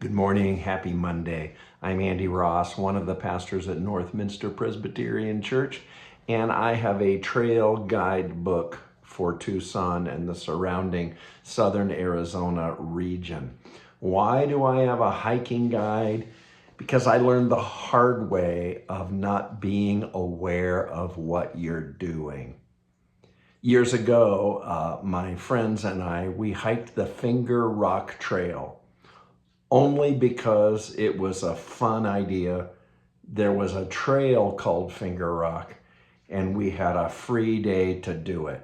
Good morning, happy Monday. I'm Andy Ross, one of the pastors at Northminster Presbyterian Church, and I have a trail guide book for Tucson and the surrounding southern Arizona region. Why do I have a hiking guide? Because I learned the hard way of not being aware of what you're doing. Years ago, my friends and I, we hiked the Finger Rock Trail. Only because it was a fun idea. There was a trail called Finger Rock, and we had a free day to do it.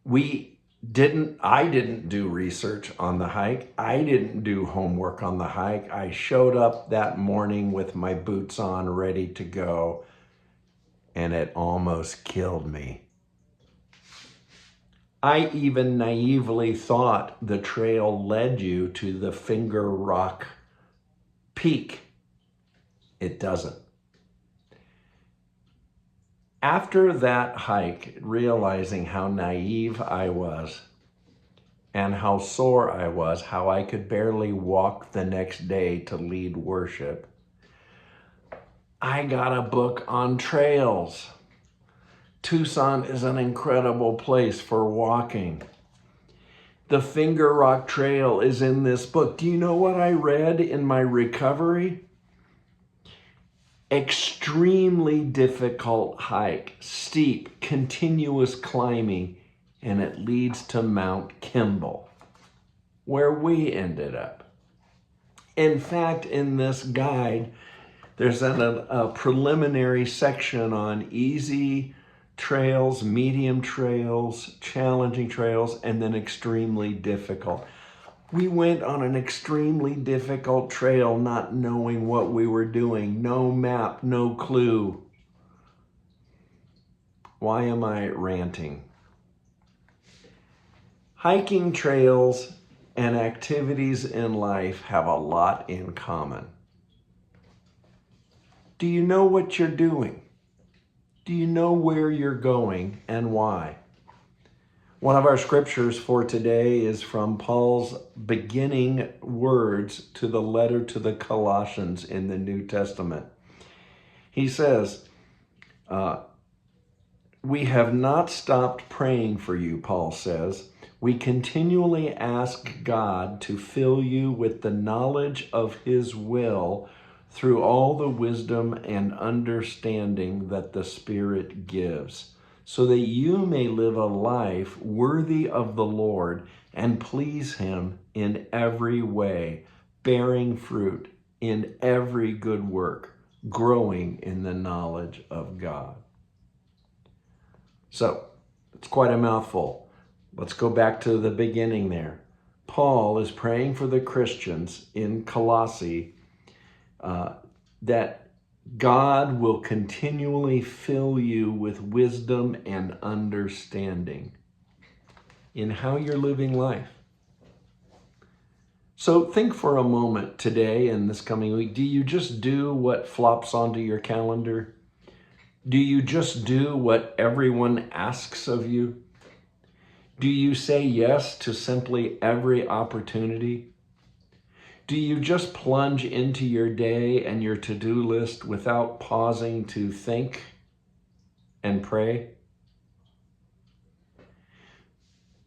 I didn't do research on the hike. I didn't do homework on the hike. I showed up that morning with my boots on, ready to go, and it almost killed me. I even naively thought the trail led you to the Finger Rock peak. It doesn't. After that hike, realizing how naive I was and how sore I was, how I could barely walk the next day to lead worship, I got a book on trails. Tucson is an incredible place for walking. The Finger Rock Trail is in this book. Do you know what I read in my recovery? Extremely difficult hike, steep, continuous climbing, and it leads to Mount Kimball, where we ended up. In fact, in this guide, there's a preliminary section on easy trails, medium trails, challenging trails, and then extremely difficult. We went on an extremely difficult trail not knowing what we were doing. No map, no clue. Why am I ranting? Hiking trails and activities in life have a lot in common. Do you know what you're doing? Do you know where you're going and why? One of our scriptures for today is from Paul's beginning words to the letter to the Colossians in the New Testament. He says, we have not stopped praying for you, Paul says. We continually ask God to fill you with the knowledge of his will through all the wisdom and understanding that the Spirit gives, so that you may live a life worthy of the Lord and please him in every way, bearing fruit in every good work, growing in the knowledge of God. So, it's quite a mouthful. Let's go back to the beginning there. Paul is praying for the Christians in Colossae that God will continually fill you with wisdom and understanding in how you're living life. So think for a moment today and this coming week. Do you just do what flops onto your calendar? Do you just do what everyone asks of you? Do you say yes to simply every opportunity? Do you just plunge into your day and your to-do list without pausing to think and pray?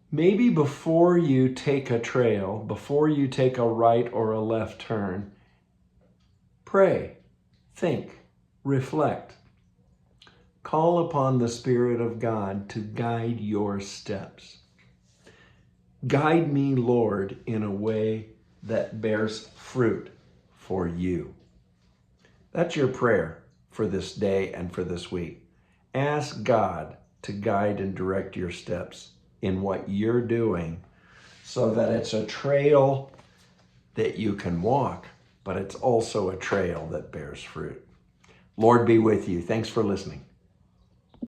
Maybe before you take a trail, before you take a right or a left turn, pray, think, reflect. Call upon the Spirit of God to guide your steps. Guide me, Lord, in a way that bears fruit for you. That's your prayer for this day and for this week. Ask God to guide and direct your steps in what you're doing so that it's a trail that you can walk, but it's also a trail that bears fruit. Lord be with you. Thanks for listening.